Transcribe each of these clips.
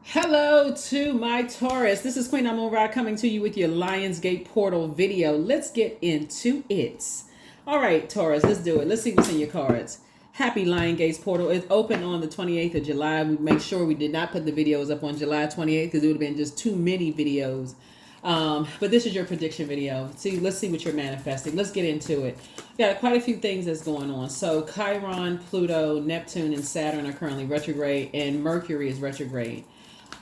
Hello to my Taurus. This is Queen Amun Ra coming to you with your Lionsgate portal video. Let's get into it. All right, Taurus, let's do it. Let's see what's in your cards. Happy Lionsgate portal. It's open on the 28th of July. We make sure we did not put the videos up on July 28th because it would have been just too many videos. But this is your prediction video. Let's see what you're manifesting. Let's get into it. Got quite a few things that's going on. So Chiron, Pluto, Neptune, and Saturn are currently retrograde, and Mercury is retrograde.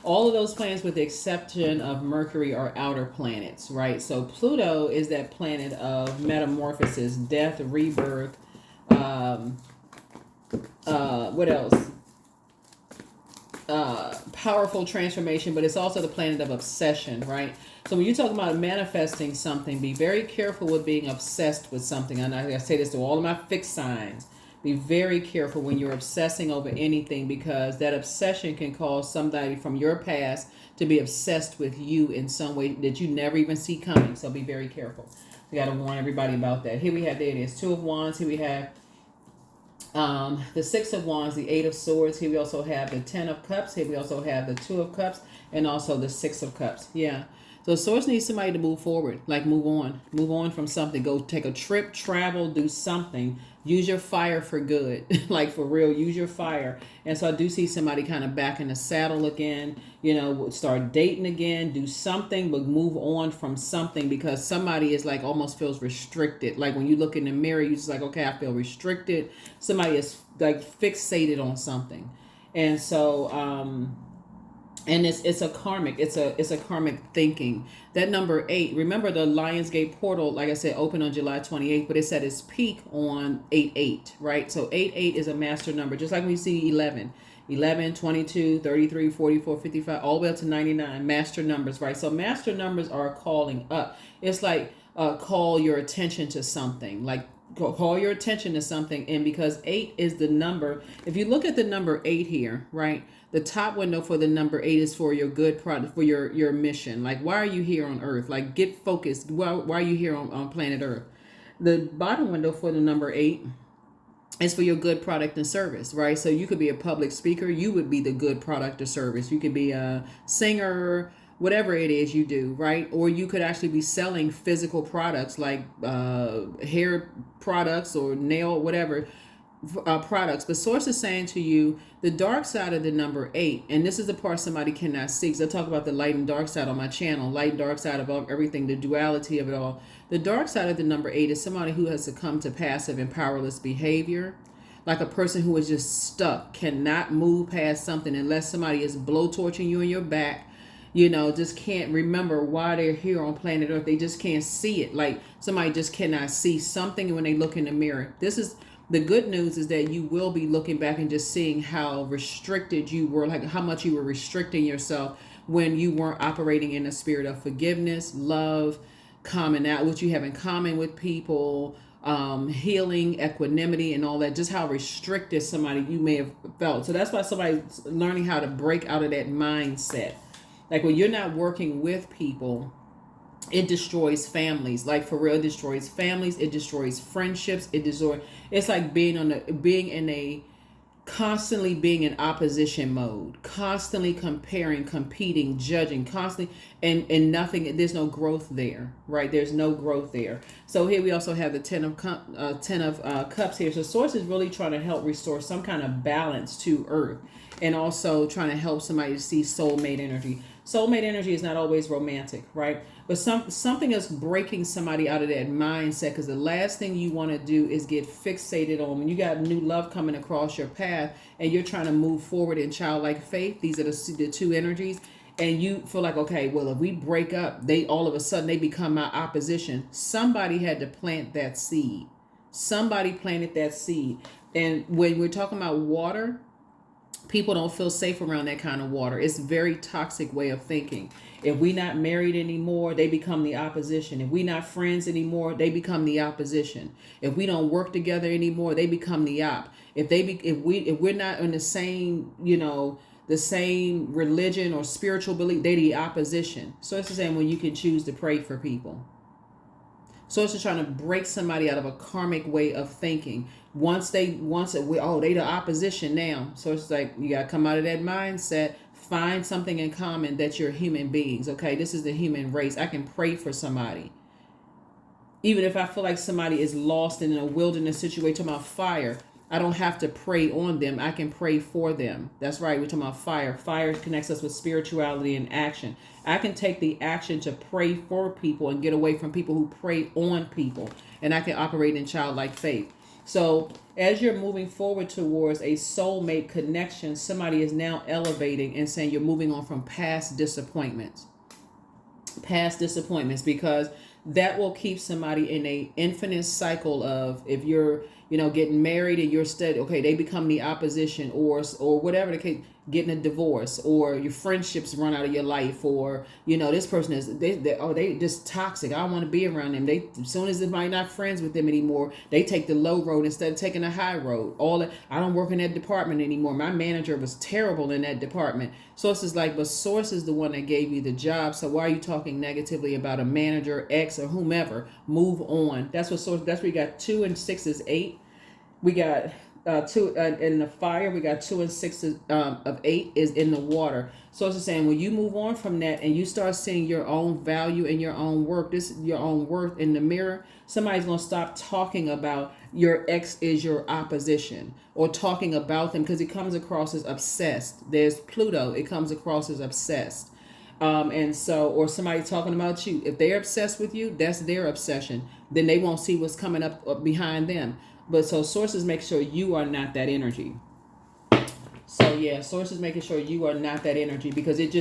All of those planets, with the exception of Mercury, are outer planets, right? So Pluto is that planet of metamorphosis, death, rebirth. Um, what else? Powerful transformation, but it's also the planet of obsession, right? So when you're talking about manifesting something, be very careful with being obsessed with something. And I say this to all of my fixed signs. Be very careful when you're obsessing over anything, because that obsession can cause somebody from your past to be obsessed with you in some way that you never even see coming. So be very careful. We got to warn everybody about that. Here we have, there it is, Two of Wands. Here we have the Six of Wands, the Eight of Swords. Here we also have the Ten of Cups. Here we also have the Two of Cups, and also the Six of Cups. Yeah. So Source needs somebody to move forward, like move on from something. Go take a trip, travel, do something. Use your fire for good, like for real. Use your fire. And so I do see somebody kind of back in the saddle again. Start dating again, do something, but move on from something, because somebody is like almost feels restricted. Like when you look in the mirror, you're just like, okay, I feel restricted. Somebody is like fixated on something, and so and it's a karmic, it's a karmic thinking. That number 8, remember the Lionsgate portal, like I said, opened on July 28th, but it said its peak on 8-8, right? So 8-8 is a master number, just like we see 11, 22, 33, 44, 55, all the way up to 99, master numbers, right? So master numbers are calling up. It's like call your attention to something, like call your attention to something. And because 8 is the number, if you look at the number 8 here, right, the top window for the number 8 is for your good product, for your mission. Like, why are you here on Earth? Like, get focused. Why are you here on planet Earth? The bottom window for the number 8 is for your good product and service, right? So you could be a public speaker. You would be the good product or service. You could be a singer, whatever it is you do, right? Or you could actually be selling physical products like hair products or nail, whatever products. But Source is saying to you, the dark side of the number 8, and this is the part somebody cannot see, because I talk about the light and dark side on my channel, light and dark side of everything, the duality of it all. The dark side of the number 8 is somebody who has succumbed to passive and powerless behavior, like a person who is just stuck, cannot move past something unless somebody is blowtorching you in your back. Just can't remember why they're here on planet Earth. They just can't see it. Like somebody just cannot see something when they look in the mirror. This is the good news, is that you will be looking back and just seeing how restricted you were, like how much you were restricting yourself when you weren't operating in a spirit of forgiveness, love, common out, what you have in common with people, healing, equanimity, and all that. Just how restricted somebody you may have felt. So that's why somebody's learning how to break out of that mindset. Like when you're not working with people, it destroys families. Like for real, it destroys families. It destroys friendships. It's like constantly being in opposition mode, constantly comparing, competing, judging, constantly, and nothing. There's no growth there, right? There's no growth there. So here we also have the Ten of Cups here. So Source is really trying to help restore some kind of balance to Earth, and also trying to help somebody to see soulmate energy. Soulmate energy is not always romantic, right? But something is breaking somebody out of that mindset, because the last thing you want to do is get fixated on when you got new love coming across your path and you're trying to move forward in childlike faith. These are the two energies. And you feel like, okay, well, if we break up, they all of a sudden they become my opposition. Somebody had to plant that seed. Somebody planted that seed. And when we're talking about water, people don't feel safe around that kind of water. It's a very toxic way of thinking. If we not married anymore, they become the opposition. If we not friends anymore, they become the opposition. If we don't work together anymore, they become the op. If we're not in the same, the same religion or spiritual belief, they the opposition. So it's the same when you can choose to pray for people. So it's just trying to break somebody out of a karmic way of thinking. They the opposition now. So it's like you gotta come out of that mindset, find something in common, that you're human beings. Okay, this is the human race. I can pray for somebody. Even if I feel like somebody is lost in a wilderness situation, talking about fire, I don't have to pray on them. I can pray for them. That's right. We're talking about fire. Fire connects us with spirituality and action. I can take the action to pray for people and get away from people who prey on people. And I can operate in childlike faith. So as you're moving forward towards a soulmate connection, somebody is now elevating and saying you're moving on from past disappointments. Past disappointments, because that will keep somebody in a infinite cycle of, if you're, getting married and you're steady, okay, they become the opposition, or whatever the case, getting a divorce, or your friendships run out of your life, or this person is they just toxic. I don't want to be around them. They, as soon as they're not friends with them anymore, they take the low road instead of taking the high road. I don't work in that department anymore. My manager was terrible in that department. Source is like, but Source is the one that gave you the job. So why are you talking negatively about a manager, ex, or whomever? Move on. That's what Source. That's where you got 2 and 6 is 8. We got 2 in the fire. We got 2 and 6 of 8 is in the water. So it's saying when you move on from that and you start seeing your own value and your own work, your own worth in the mirror, somebody's gonna stop talking about your ex is your opposition, or talking about them, because it comes across as obsessed. There's Pluto. It comes across as obsessed. And so, or somebody talking about you. If they're obsessed with you, that's their obsession. Then they won't see what's coming up behind them. But so sources make sure you are not that energy. So yeah, sources making sure you are not that energy, because it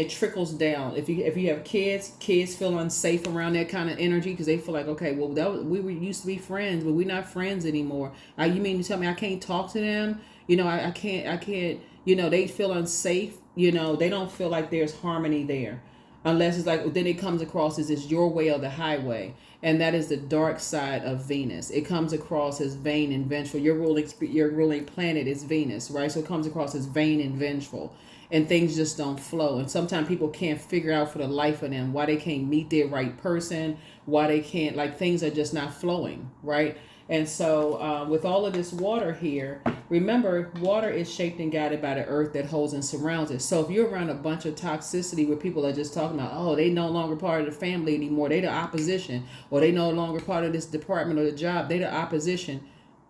trickles down. If you have kids feel unsafe around that kind of energy, because they feel like, okay, well, we used to be friends, but we're not friends anymore. You mean to tell me I can't talk to them? I can't. They feel unsafe. They don't feel like there's harmony there. Unless it's like, then it comes across as it's your way or the highway. And that is the dark side of Venus. It comes across as vain and vengeful. Your ruling planet is Venus, right? So it comes across as vain and vengeful. And things just don't flow. And sometimes people can't figure out for the life of them why they can't meet their right person, why they can't, like, things are just not flowing, right? And so with all of this water here, remember, water is shaped and guided by the earth that holds and surrounds it. So if you're around a bunch of toxicity where people are just talking about, oh, they no longer part of the family anymore, they the opposition, or they no longer part of this department or the job, they the opposition.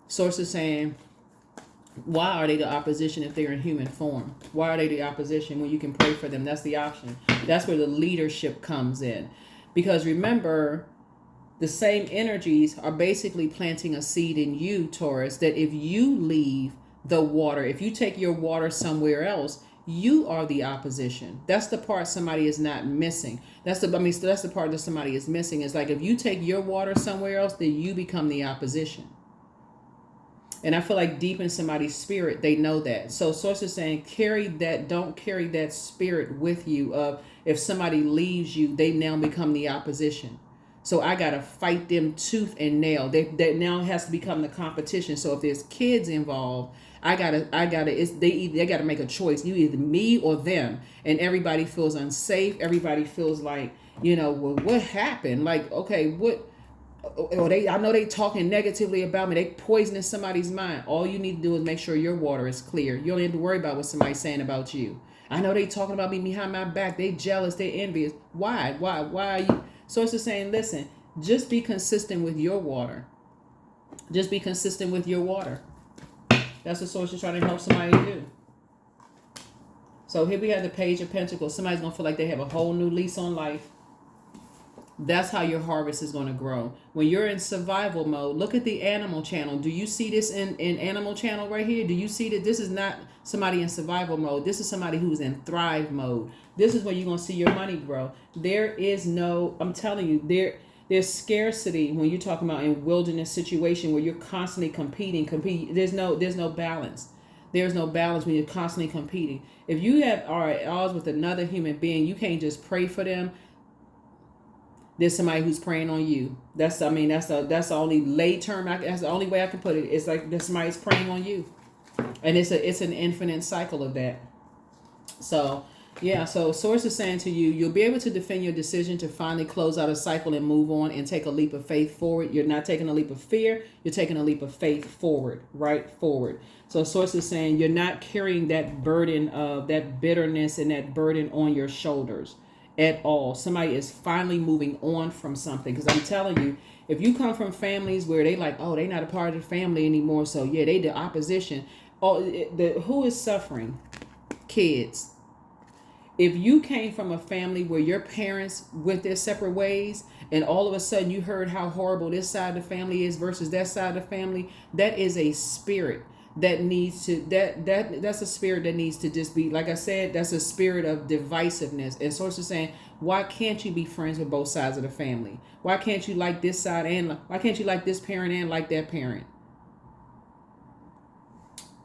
Sources saying, why are they the opposition if they're in human form? Why are they the opposition when you can pray for them? That's the option. That's where the leadership comes in. Because remember, the same energies are basically planting a seed in you, Taurus, that if you leave the water, if you take your water somewhere else, you are the opposition. That's the part somebody is not missing. That's the part that somebody is missing. It's like, if you take your water somewhere else, then you become the opposition. And I feel like deep in somebody's spirit, they know that. So Source is saying, don't carry that spirit with you of, if somebody leaves you, they now become the opposition. So I got to fight them tooth and nail. That now has to become the competition. So if there's kids involved, they got to make a choice. You either me or them. And everybody feels unsafe. Everybody feels like, well, what happened? Like, okay, I know they talking negatively about me. They poisoning somebody's mind. All you need to do is make sure your water is clear. You don't need to worry about what somebody's saying about you. I know they talking about me behind my back. They jealous. They envious. Why are you? Source is saying, listen, just be consistent with your water. Just be consistent with your water. That's what Source is trying to help somebody do. So here we have the Page of Pentacles. Somebody's going to feel like they have a whole new lease on life. That's how your harvest is going to grow. When you're in survival mode, look at the Animal Channel. Do you see this in Animal Channel right here? Do you see that this is not somebody in survival mode? This is somebody who's in thrive mode. This is where you're going to see your money grow. There is no, I'm telling you, there's scarcity when you're talking about in wilderness situation where you're constantly competing. There's no balance. There's no balance when you're constantly competing. If you are at odds with another human being, you can't just pray for them. There's somebody who's praying on you. That's the only lay term. That's the only way I can put it. It's like there's somebody's praying on you, and it's an infinite cycle of that. So Yeah, so Source is saying to you, you'll be able to defend your decision to finally close out a cycle and move on and take a leap of faith forward. You're not taking a leap of fear, you're taking a leap of faith forward, right forward. So Source is saying you're not carrying that burden of that bitterness and that burden on your shoulders at all. Somebody is finally moving on from something. Because I'm telling you, if you come from families where they like, oh, they not a part of the family anymore, so yeah, they the opposition. Oh, who is suffering? Kids. If you came from a family where your parents went their separate ways and all of a sudden you heard how horrible this side of the family is versus that side of the family, that is a spirit that needs to that's a spirit that needs to just be, like I said, that's a spirit of divisiveness. And Source is saying, why can't you be friends with both sides of the family? Why can't you like this side and why can't you like this parent and like that parent?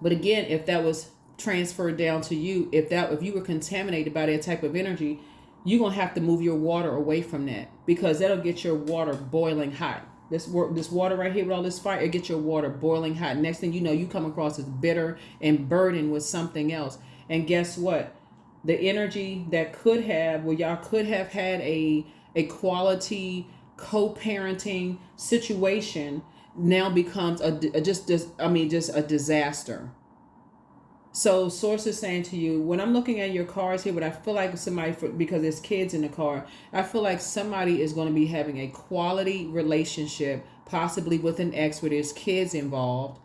But again, if that was transferred down to you, if you were contaminated by that type of energy, you're gonna have to move your water away from that, because that'll get your water boiling hot. This water right here with all this fire, it gets your water boiling hot. Next thing you know, you come across as bitter and burdened with something else. And guess what? The energy that could have, well, y'all could have had a quality co-parenting situation now becomes just a disaster. So Source is saying to you, when I'm looking at your cards here, but I feel like because there's kids in the card, I feel like somebody is going to be having a quality relationship, possibly with an ex where there's kids involved.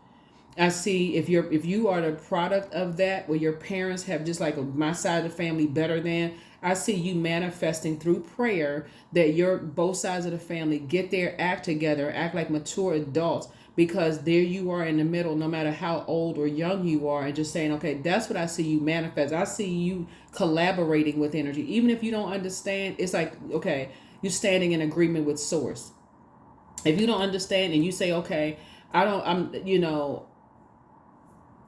I see if you are the product of that, where your parents have just like my side of the family better than, I see you manifesting through prayer that your both sides of the family get their act together, act like mature adults, because there you are in the middle, no matter how old or young you are, and just saying, okay, that's what I see you manifest. I see you collaborating with energy. Even if you don't understand, it's like, okay, you're standing in agreement with Source. If you don't understand and you say, okay,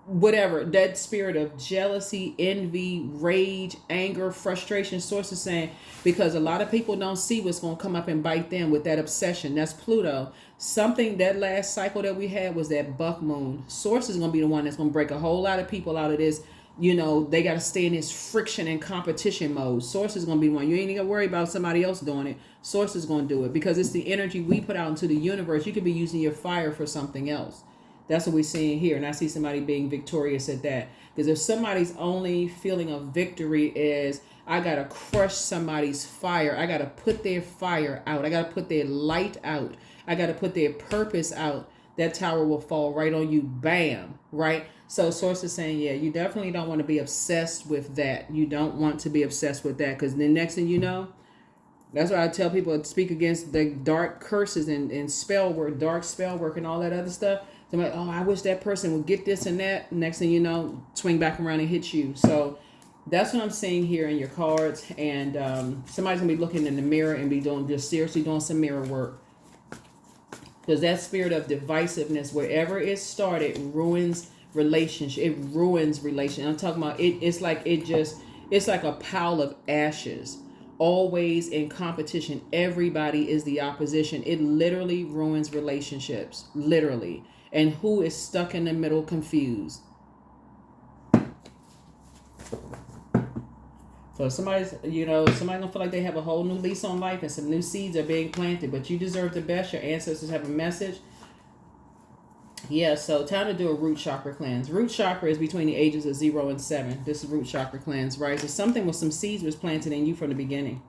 whatever, that spirit of jealousy, envy, rage, anger, frustration, Source is saying, because a lot of people don't see what's going to come up and bite them with that obsession. That's Pluto. Something, that last cycle that we had was that buck moon. Source is going to be the one that's going to break a whole lot of people out of this. They got to stay in this friction and competition mode. Source is going to be one. You ain't going to worry about somebody else doing it. Source is going to do it, because it's the energy we put out into the universe. You could be using your fire for something else. That's what we're seeing here. And I see somebody being victorious at that. Because if somebody's only feeling of victory is, I got to crush somebody's fire, I got to put their fire out, I got to put their light out, I got to put their purpose out, that tower will fall right on you. Bam. Right? So Source is saying, yeah, you definitely don't want to be obsessed with that. You don't want to be obsessed with that, because the next thing you know, that's why I tell people to speak against the dark curses and spell work, dark spell work and all that other stuff. So I'm like, oh, I wish that person would get this and that. Next thing you know, swing back around and hit you. So that's what I'm seeing here in your cards. And somebody's going to be looking in the mirror and be seriously doing some mirror work. Because that spirit of divisiveness, wherever it started, ruins relationship. It ruins relation. I'm talking about it. It's like a pile of ashes. Always in competition. Everybody is the opposition. It literally ruins relationships. Literally. And who is stuck in the middle confused? So somebody's gonna feel like they have a whole new lease on life and some new seeds are being planted, but you deserve the best. Your ancestors have a message. Yeah, so time to do a root chakra cleanse. Root chakra is between the ages of 0 and 7. This is root chakra cleanse, right? So something with some seeds was planted in you from the beginning.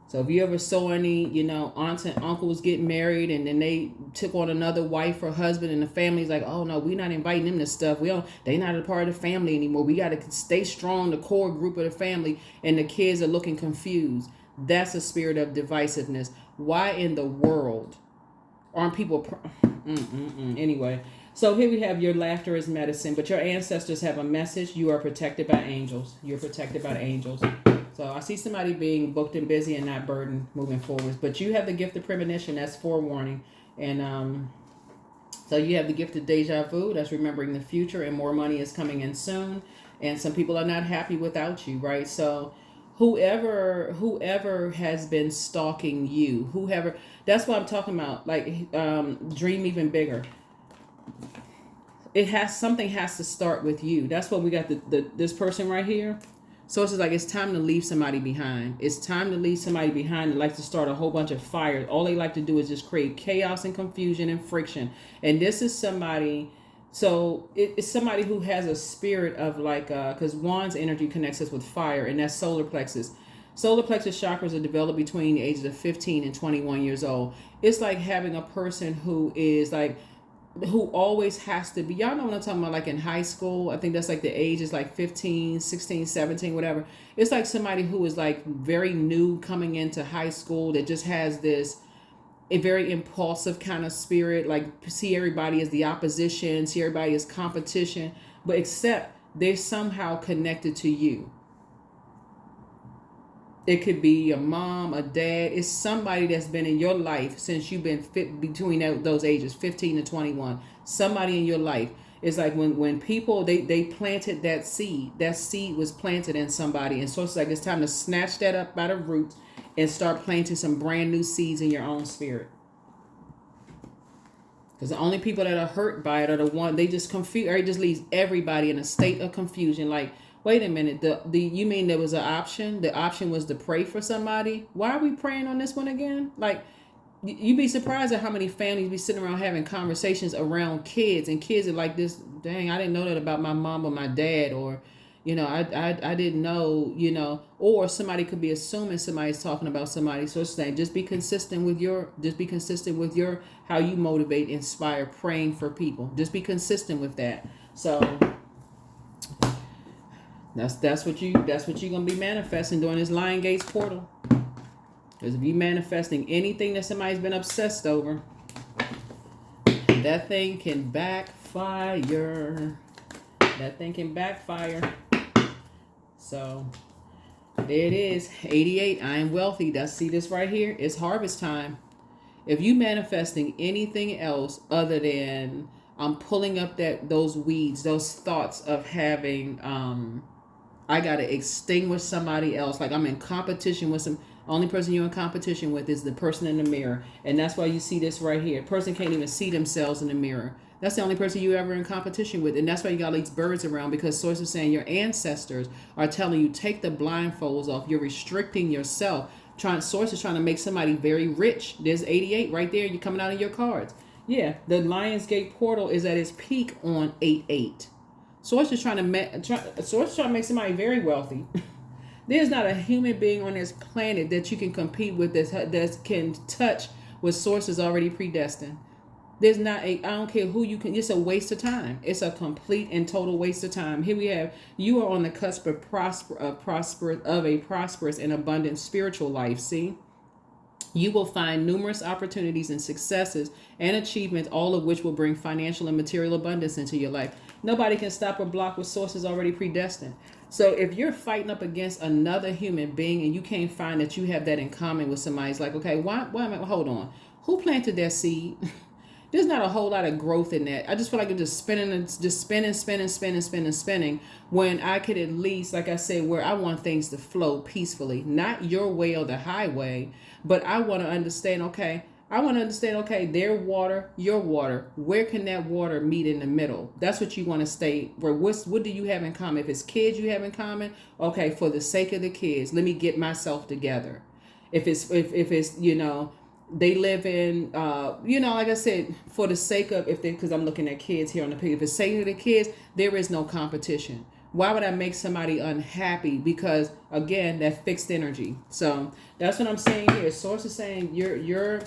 So if you ever saw any, aunts and uncles get married and then they took on another wife or husband and the family's like, oh no, we're not inviting them to stuff. They not a part of the family anymore. We got to stay strong, the core group of the family, and the kids are looking confused. That's a spirit of divisiveness. Why in the world aren't people... Anyway, so here we have your laughter is medicine, but your ancestors have a message. You are protected by angels. You're protected by the angels. So I see somebody being booked and busy and not burdened moving forward. But you have the gift of premonition. That's forewarning. And so you have the gift of deja vu. That's remembering the future, and more money is coming in soon. And some people are not happy without you, right? So whoever has been stalking you, that's what I'm talking about. Like, dream even bigger. Something has to start with you. That's what we got this person right here. So it's just like it's time to leave somebody behind. It's time to leave somebody behind that likes to start a whole bunch of fires. All they like to do is just create chaos and confusion and friction. And this is somebody, so it's somebody who has a spirit of like, because Wands energy connects us with fire, and that's solar plexus. Solar plexus chakras are developed between the ages of 15 and 21 years old. It's like having a person who is like, who always has to be, y'all know what I'm talking about, like in high school. I think that's like the age is like 15, 16, 17, whatever. It's like somebody who is like very new coming into high school that just has this a very impulsive kind of spirit, like see everybody as the opposition, see everybody as competition, but except they're somehow connected to you. It could be a mom, a dad. It's somebody that's been in your life since you've been fit between those ages, 15 to 21. Somebody in your life. It's like when people, they planted that seed. That seed was planted in somebody. And so it's like it's time to snatch that up by the roots and start planting some brand new seeds in your own spirit. Because the only people that are hurt by it are the one, they just confuse, or it just leaves everybody in a state of confusion. Like, wait a minute, the you mean there was an option? The option was to pray for somebody? Why are we praying on this one again? Like, you'd be surprised at how many families be sitting around having conversations around kids, and kids are like this, dang, I didn't know that about my mom or my dad, or, you know, I didn't know, you know, or somebody could be assuming somebody's talking about somebody. So it's saying just be consistent with your how you motivate, inspire, praying for people. Just be consistent with that. So that's what you're gonna be manifesting during this Lion Gates portal. Because if you're manifesting anything that somebody's been obsessed over, that thing can backfire. That thing can backfire. So there it is. 88. I am wealthy. See this right here? It's harvest time. If you manifesting anything else other than I'm pulling up those weeds, those thoughts of having I gotta extinguish somebody else, like I'm in competition with some. Only person you're in competition with is the person in the mirror, and that's why you see this right here. A person can't even see themselves in the mirror. That's the only person you ever in competition with, and that's why you got these birds around, because Source is saying your ancestors are telling you take the blindfolds off. You're restricting yourself. Source is trying to make somebody very rich. There's 88 right there. You're coming out of your cards. Yeah, the Lionsgate portal is at its peak on 8-8. Source is trying to make somebody very wealthy. There's not a human being on this planet that you can compete with that can touch what Source is already predestined. There's not I don't care who you can, it's a waste of time. It's a complete and total waste of time. Here we have, you are on the cusp of a prosperous and abundant spiritual life, see? You will find numerous opportunities and successes and achievements, all of which will bring financial and material abundance into your life. Nobody can stop or block what Source is already predestined. So if you're fighting up against another human being and you can't find that you have that in common with somebody, it's like, okay, why am I, hold on. Who planted that seed? There's not a whole lot of growth in that. I just feel like I'm just spinning, when I could at least, like I said, where I want things to flow peacefully, not your way or the highway, but I want to understand, okay, their water, your water, where can that water meet in the middle? That's what you want to stay, where what do you have in common? If it's kids you have in common, okay, for the sake of the kids, let me get myself together. If it's, you know, they live in, you know, like I said, for the sake of, because I'm looking at kids here on the picture, for the sake of the kids, there is no competition. Why would I make somebody unhappy? Because again, that fixed energy. So that's what I'm saying here. Source is saying your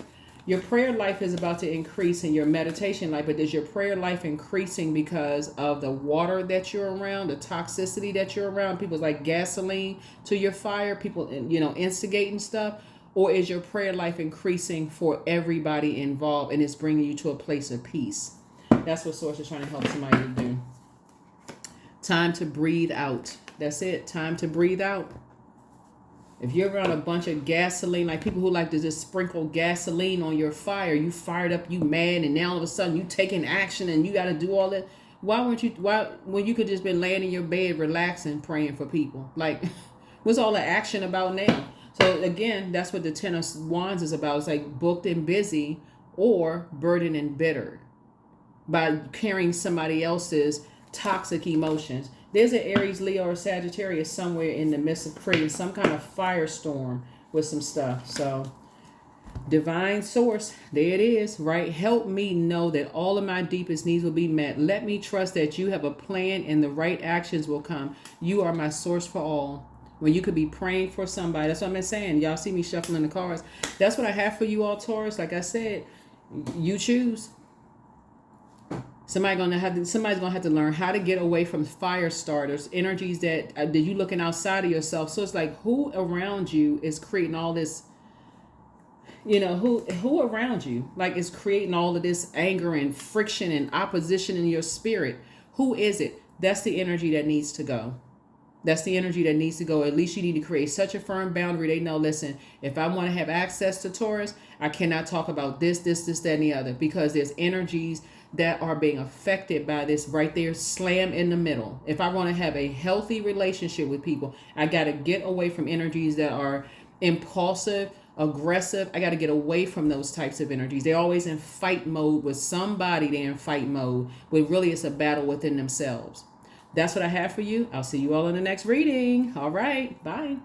prayer life is about to increase in your meditation life, but is your prayer life increasing because of the water that you're around, the toxicity that you're around? People's like gasoline to your fire, people, you know, instigating stuff. Or is your prayer life increasing for everybody involved and it's bringing you to a place of peace? That's what Source is trying to help somebody to do. Time to breathe out. That's it. Time to breathe out. If you're around a bunch of gasoline, like people who like to just sprinkle gasoline on your fire, you fired up, you mad, and now all of a sudden you taking action and you got to do all that. When you could just been laying in your bed, relaxing, praying for people? Like, what's all the action about now? So again, that's what the Ten of Wands is about. It's like booked and busy or burdened and bitter by carrying somebody else's toxic emotions. There's an Aries, Leo, or Sagittarius somewhere in the midst of creating some kind of firestorm with some stuff. So, divine source, there it is, right? Help me know that all of my deepest needs will be met. Let me trust that you have a plan and the right actions will come. You are my source for all. When you could be praying for somebody. That's what I've been saying. Y'all see me shuffling the cards. That's what I have for you all, Taurus. Like I said, you choose. Somebody's gonna have to learn how to get away from fire starters, energies that you looking outside of yourself. So it's like, who around you is creating all this? Who around you like is creating all of this anger and friction and opposition in your spirit? Who is it? That's the energy that needs to go. That's the energy that needs to go. At least you need to create such a firm boundary. They know, listen, if I want to have access to Taurus, I cannot talk about this, that, and the other, because there's energies that are being affected by this right there, slam in the middle. If I want to have a healthy relationship with people, I got to get away from energies that are impulsive, aggressive. I got to get away from those types of energies. They're always in fight mode with somebody. They're in fight mode, but really it's a battle within themselves. That's what I have for you. I'll see you all in the next reading. All right. Bye.